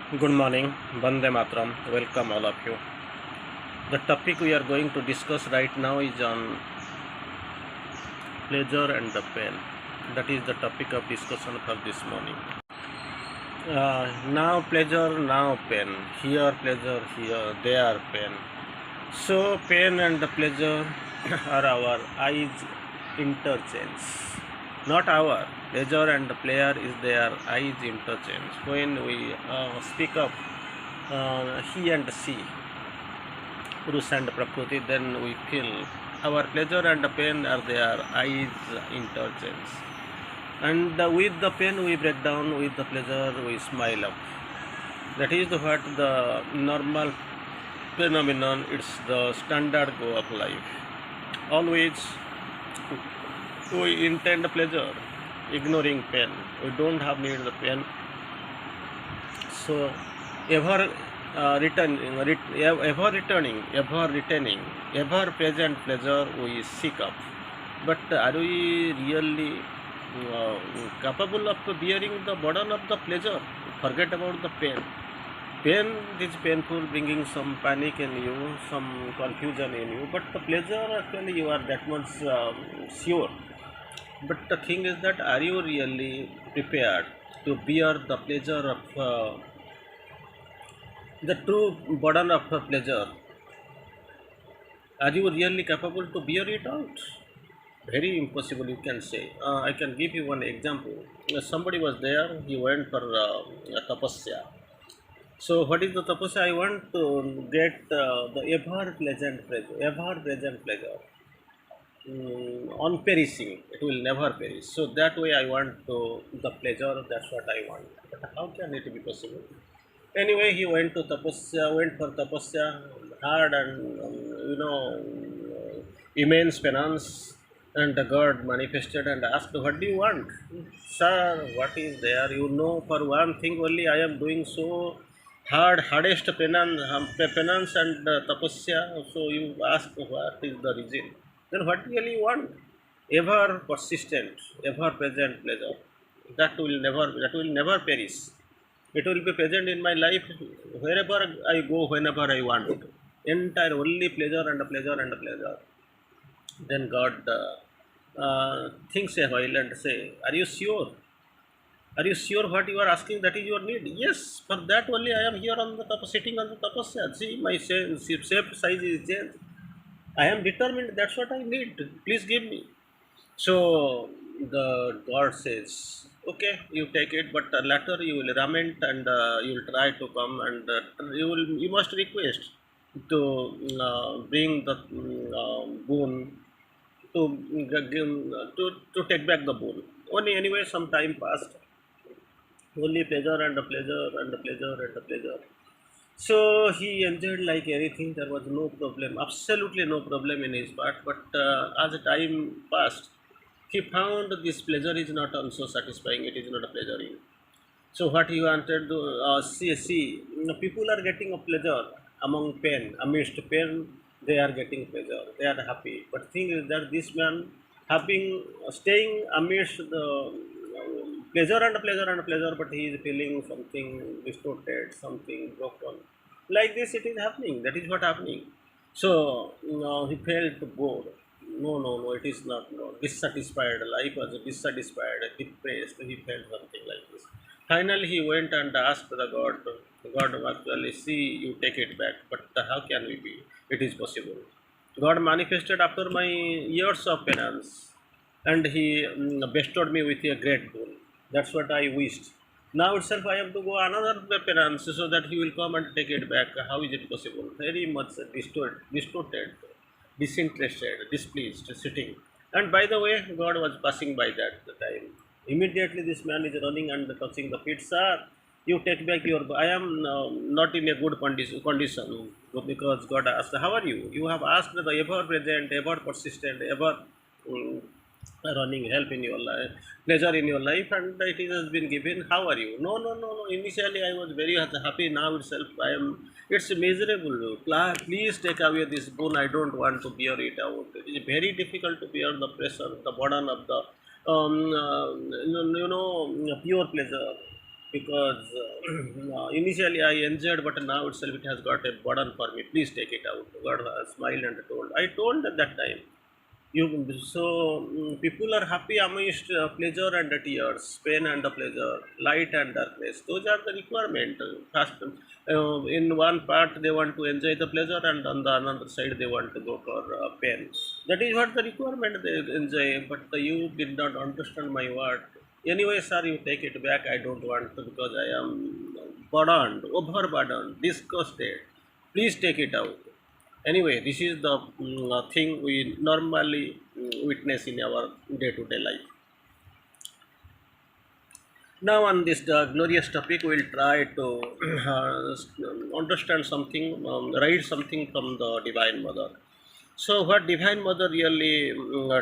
Good morning, Bande Matram. Welcome all of you. The topic we are going to discuss right now is on pleasure and the pain. That is the topic of discussion for this morning. Now pleasure, now pain. Here pleasure, here there pain. So pain and the pleasure are our eyes interchange. Not our pleasure and the player is their eyes interchange. When we speak of he and she, Purush and Prakriti, then we feel our pleasure and pain are their eyes interchange. And with the pain we break down, with the pleasure we smile up. That is what the normal phenomenon, it's the standard go of life. Always we intend pleasure, ignoring pain. We don't have need the pain. So ever ever returning, ever retaining, ever present pleasure we seek up. But are we really uh, capable of bearing the burden of the pleasure? Forget about the pain. Pain is painful, bringing some panic in you, some confusion in you. But the pleasure, actually, you are that much sure. But the thing is that are you really prepared to bear the pleasure of the true burden of pleasure? Are you really capable to bear it out? Very impossible, you can say. I can give you one example. Somebody was there, he went for a tapasya. So, what is the tapasya? I want to get the ever present pleasure, unperishing. It will never perish. So that way, I want to the pleasure. That's what I want. But how can it be possible? Anyway, he went to tapasya, went for tapasya, hard and immense penance, and the God manifested and asked, "What do you want, sir? What is there? You know, for one thing only, I am doing so hardest penance and tapasya. So you ask what is the reason? Then what really you want? Ever persistent, ever present pleasure. That will never perish. It will be present in my life wherever I go, whenever I want. Entire only pleasure and pleasure and pleasure. Then God thinks a while and say, "Are you sure? Are you sure what you are asking? That is your need? Yes, for that only I am here on the top, sitting on the tapasya. See, my shape size is changed. I am determined. That's what I need. Please give me." So the God says, "Okay, you take it, but later you will lament and you will try to come and you must request to bring the boon to to take back the boon." Only anyway, some time passed. Only pleasure and pleasure and pleasure and pleasure. So he enjoyed like anything. There was no problem, absolutely no problem in his part. But as time passed, he found this pleasure is not also satisfying. It is not a pleasuring. So what he wanted to see, people are getting a pleasure among pain, amidst pain, they are getting pleasure. They are happy. But thing is that this man having staying amidst the pleasure and pleasure, but he is feeling something distorted, something broken. Like this, it is happening. That is what happening. So he felt bored. No, no, no, it is not. No, dissatisfied. Life was dissatisfied, depressed. He felt something like this. Finally, he went and asked the God. God actually see you take it back, but how can we be? It is possible. God manifested after my years of penance, and He bestowed me with a great boon. That's what I wished. Now itself, I have to go another penance so that He will come and take it back. How is it possible? Very much distorted, disinterested, displeased, sitting. And by the way, God was passing by that time. Immediately, this man is running and touching the feet. Sir, you take back your. I am not in a good condition because God asked, "How are you? You have asked the ever present, ever persistent, ever um, running help in your life, pleasure in your life, and it has been given. How are you?" No, no, no, no. Initially, I was very happy. Now itself, I am. It's miserable. Please take away this boon. I don't want to bear it out. It is very difficult to bear the pressure, the burden of the pure pleasure. because initially I enjoyed, but now itself it has got a burden for me. Please take it out. God smiled and told. I told at that time. People are happy amidst pleasure and tears, pain and the pleasure, light and darkness. Those are the requirement. In one part they want to enjoy the pleasure, and on the another side they want to go for pain. That is what the requirement they enjoy. But you did not understand my word. Anyway, sir, you take it back. I don't want to because I am burdened, overburdened, disgusted. Please take it out. Anyway, this is the thing we normally witness in our day-to-day life. Now, on this glorious topic, we will try to understand something, write something from the Divine Mother. So, what Divine Mother really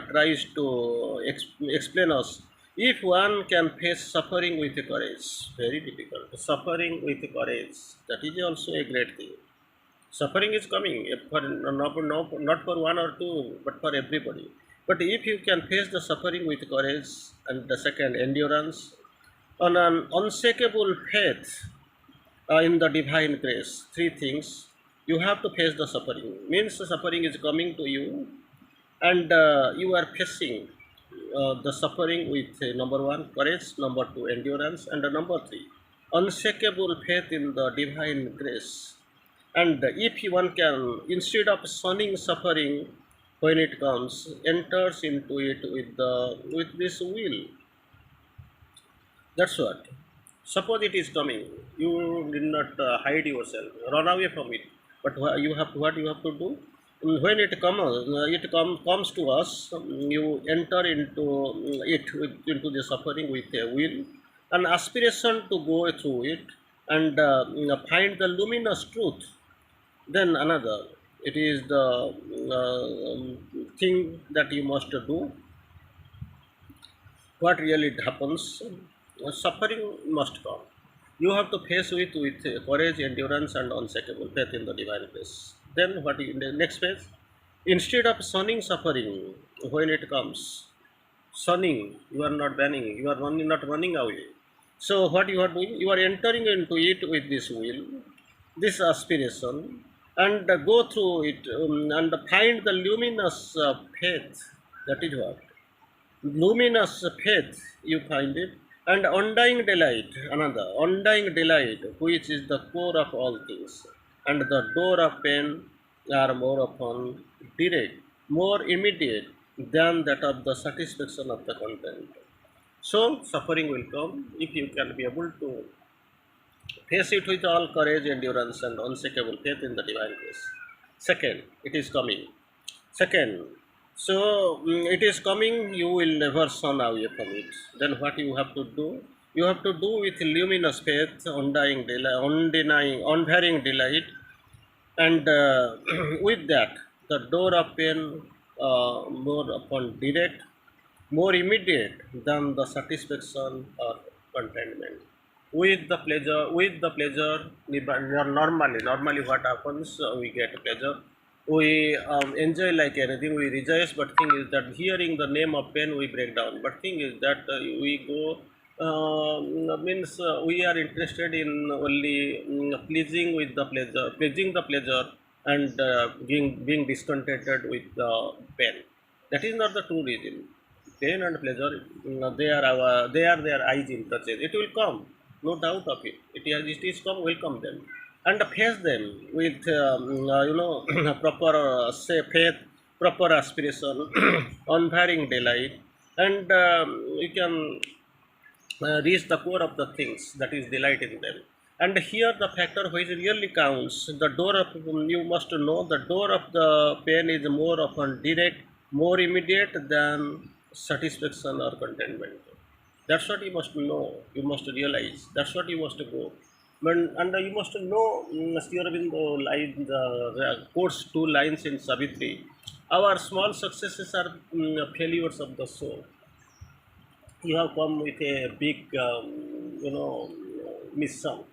tries to explain us, if one can face suffering with courage, very difficult. Suffering with courage, that is also a great thing. Suffering is coming for not for one or two, but for everybody. But if you can face the suffering with courage, and the second, endurance, on an unshakable faith in the divine grace, three things, you have to face the suffering. Means the suffering is coming to you, and you are facing the suffering with number one, courage, number two, endurance, and number three, unshakable faith in the divine grace. And if one can, instead of shunning suffering when it comes, enters into it with this will. That's what. Suppose it is coming, you did not hide yourself, run away from it. But what you have to do. When it comes, comes to us. You enter into into the suffering with a will, an aspiration to go through it, and find the luminous truth. Then another, it is the thing that you must do. What really happens? Suffering must come. You have to face with courage, endurance, and unshakable faith in the divine grace. Then what in the next phase? Instead of shunning suffering when it comes, shunning, you are not banning, you are running, not running away. So what you are doing? You are entering into it with this will, this aspiration, and go through it, and find the luminous faith. That is what luminous faith you find it, and undying delight, another undying delight, which is the core of all things, and the door of pain are more often direct, more immediate than that of the satisfaction of the content. So suffering will come if you can be able to face it with all courage, endurance, and unshakable faith in the divine grace. Second, it is coming. Second, so it is coming, you will never shun away from it. Then what you have to do? You have to do with luminous faith, undying delight, undenying, unvarying delight, and with that, the door of pain more upon direct, more immediate than the satisfaction or contentment. With the pleasure, normally what happens? We get pleasure. We enjoy like anything. We rejoice, but thing is that hearing the name of pain, we break down. But thing is that we go. Means we are interested in only pleasing the pleasure, and being discontented with the pain. That is not the true reason. Pain and pleasure, they are their eyes in touches. It will come, no doubt of it. It is come, welcome them, and face them with proper say faith, proper aspiration, unvarying delight, and you can reach the core of the things, that is delight in them. And here the factor which really counts, the door of, you must know, the door of the pain is more often direct, more immediate than satisfaction or contentment. That's what you must know, you must realize, that's what you must go. And you must know, Sri Aurobindo line, the quotes two lines in Savitri: our small successes are failures of the soul. You have come with a big mission,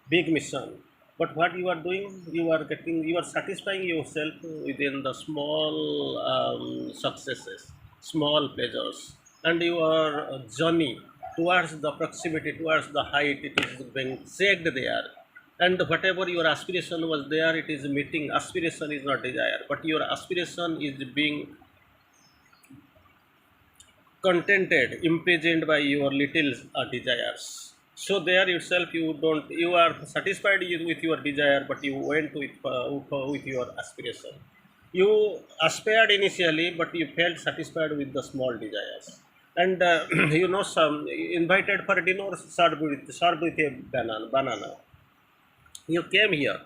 big mission, but what you are doing, you are satisfying yourself within the small successes, small pleasures, and your journey, towards the proximity, towards the height, it is being checked there. And whatever your aspiration was there, it is meeting. Aspiration is not desire, but your aspiration is being contented, imprisoned by your little desires. So there itself you don't, you are satisfied with your desire, but you went with your aspiration. You aspired initially, but you felt satisfied with the small desires. And some invited for dinner, served with a banana. You came here.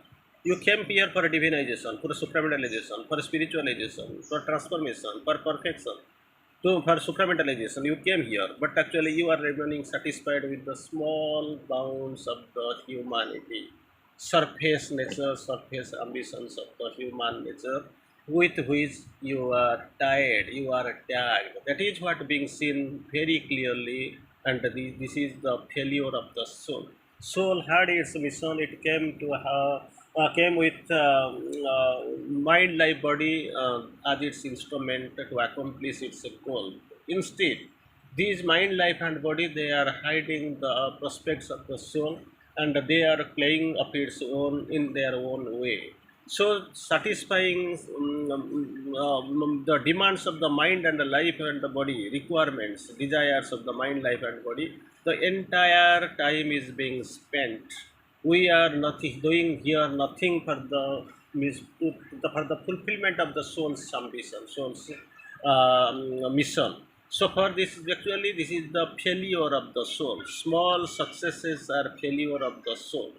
You came here for divinization, for supramentalization, for spiritualization, for transformation, for perfection, for supramentalization. You came here, but actually you are remaining satisfied with the small bounds of the humanity, surface nature, surface ambitions of the human nature, with which you are tired, you are tagged. That is what being seen very clearly, and this is the failure of the soul. Soul had its mission. It came with mind, life, body as its instrument to accomplish its goal. Instead, these mind, life, and body, they are hiding the prospects of the soul, and they are playing up its own in their own way. So, satisfying the demands of the mind and the life and the body, requirements, desires of the mind, life, and body, the entire time is being spent. We are nothing doing here, nothing for the for the fulfillment of the soul's ambition, soul's mission. So for this, actually, this is the failure of the soul. Small successes are failure of the soul.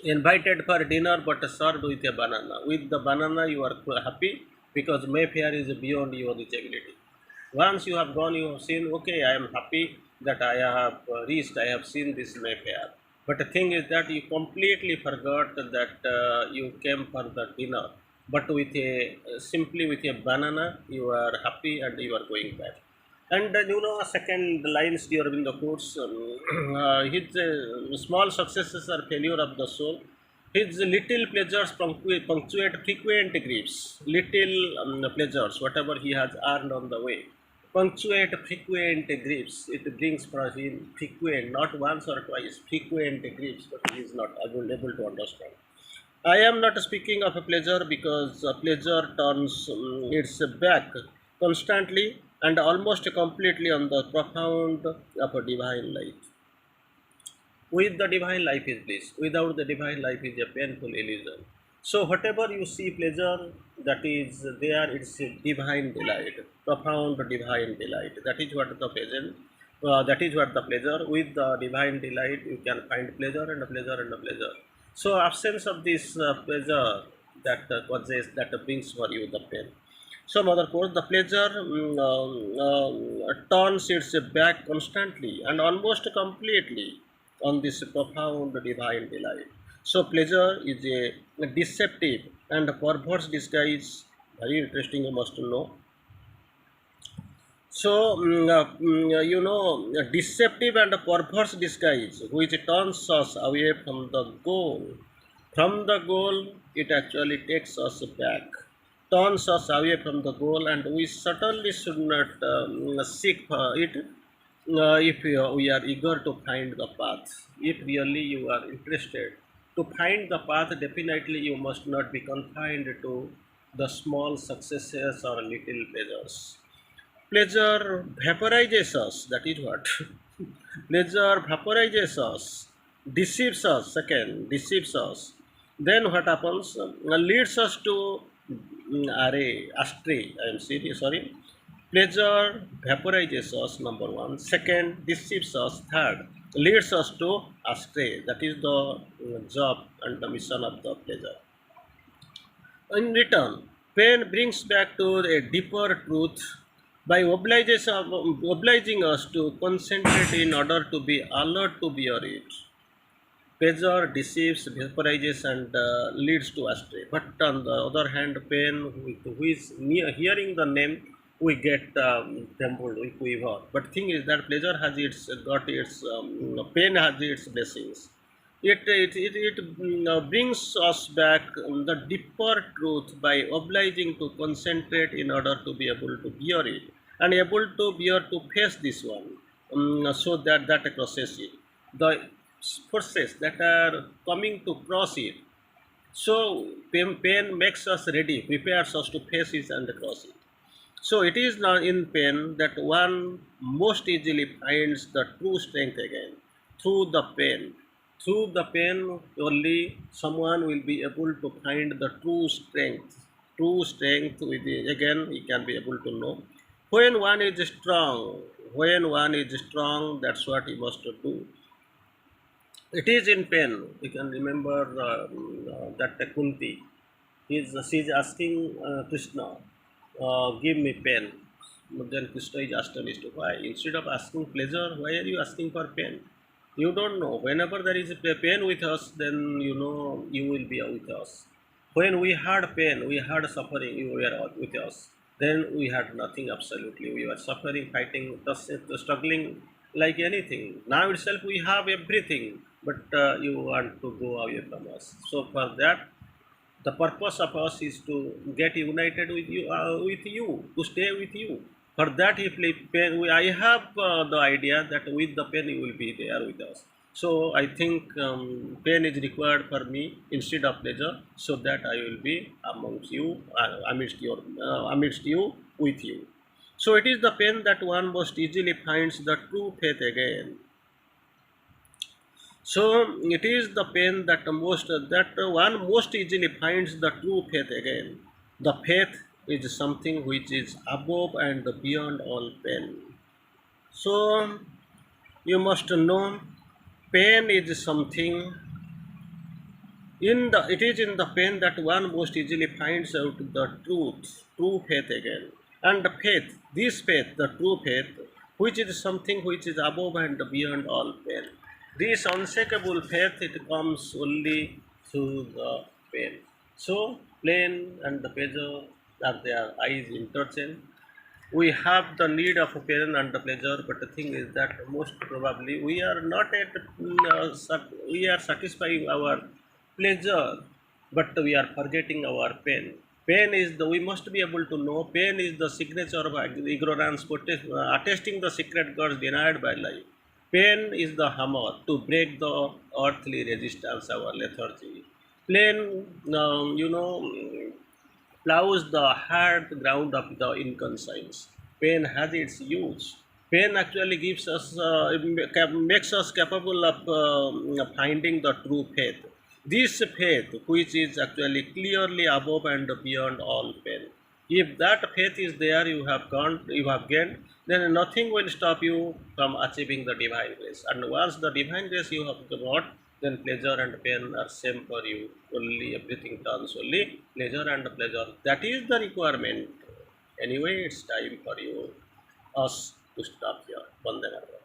Invited for dinner but served with a banana. With the banana, you are happy because Mayfair is beyond your reachability. Once you have gone, you have seen, okay, I am happy that I have reached, I have seen this Mayfair. But the thing is that you completely forgot that you came for the dinner. But with a simply with a banana, you are happy and you are going back. And second line Sri Aurobindo quotes, his small successes are failure of the soul. His little pleasures punctuate frequent griefs. Little pleasures, whatever he has earned on the way, punctuate frequent griefs. It brings for him frequent, not once or twice, frequent griefs, but he is not able to understand. I am not speaking of a pleasure because pleasure turns its back constantly and almost completely on the profound of a divine light. With the divine life is bliss. Without the divine life is a painful illusion. So whatever you see pleasure, that is there, it's a divine delight, profound divine delight. That is what the pleasure. That is what the pleasure. With the divine delight, you can find pleasure and a pleasure and a pleasure. So absence of this pleasure that causes, that brings for you the pain. So mother quote, the pleasure turns its back constantly and almost completely on this profound divine delight. So pleasure is a deceptive and perverse disguise. Very interesting, you must know. So, a deceptive and a perverse disguise which turns us away from the goal. From the goal, it actually takes us back, turns us away from the goal, and we certainly should not seek for it if we are eager to find the path. If really you are interested to find the path, definitely you must not be confined to the small successes or little pleasures. Pleasure vaporizes us, that is what. Pleasure vaporizes us, deceives us, second, deceives us. Then what happens? Leads us to astray. I am serious, sorry. Pleasure vaporizes us, number one. Second, deceives us. Third, leads us to astray. That is the job and the mission of the pleasure. In return, pain brings back to a deeper truth by obliging us to concentrate in order to be alert to bear it. Pleasure deceives, vaporizes, and leads to astray. But on the other hand, pain, who is near hearing the name, we get trembled, we quiver. But thing is that pleasure has its pain has its blessings. It brings us back the deeper truth by obliging to concentrate in order to be able to bear it and able to bear to face this one. so that crosses it. The forces that are coming to cross it. So pain makes us ready, prepares us to face it and cross it. So it is now in pain that one most easily finds the true strength again. Through the pain. Through the pain only someone will be able to find the true strength. True strength with the, again he can be able to know. When one is strong, that's what he must do. It is in pain. You can remember that Kunti. She's asking Krishna, give me pain. But then Krishna is astonished. Why? Instead of asking pleasure, why are you asking for pain? You don't know. Whenever there is a pain with us, then you know you will be with us. When we had pain, we had suffering, you were with us. Then we had nothing absolutely. We were suffering, fighting, struggling like anything. Now itself we have everything, but you want to go away from us. So for that, the purpose of us is to get united with you, to stay with you. For that, if pain, I have the idea that with the pain you will be there with us. So I think pain is required for me instead of pleasure, so that I will be amongst you, amidst you, with you. So it is the pain that one most easily finds the true faith again. So it is the pain that one most easily finds the true faith again. The faith is something which is above and beyond all pain. So you must know pain is something in the it is in the pain that one most easily finds out the true faith again. And the faith, this faith, the true faith, which is something which is above and beyond all pain. This unshakable faith, it comes only through the pain. So pain and the pleasure are their eyes interchange. We have the need of pain and the pleasure, but the thing is that most probably we are not at we are satisfying our pleasure, but we are forgetting our pain. Pain is the we must be able to know pain is the signature of ignorance, attesting the secret gods denied by life. Pain is the hammer to break the earthly resistance, our lethargy. Pain, plows the hard ground of the inconscience. Pain has its use. Pain actually gives us, makes us capable of finding the true faith. This faith, which is actually clearly above and beyond all pain. If that faith is there, you have gained, then nothing will stop you from achieving the divine grace. And once the divine grace you have got, then pleasure and pain are same for you. Only everything turns only pleasure and pleasure. That is the requirement. Anyway, it's time for you us to stop here. Vande Mataram.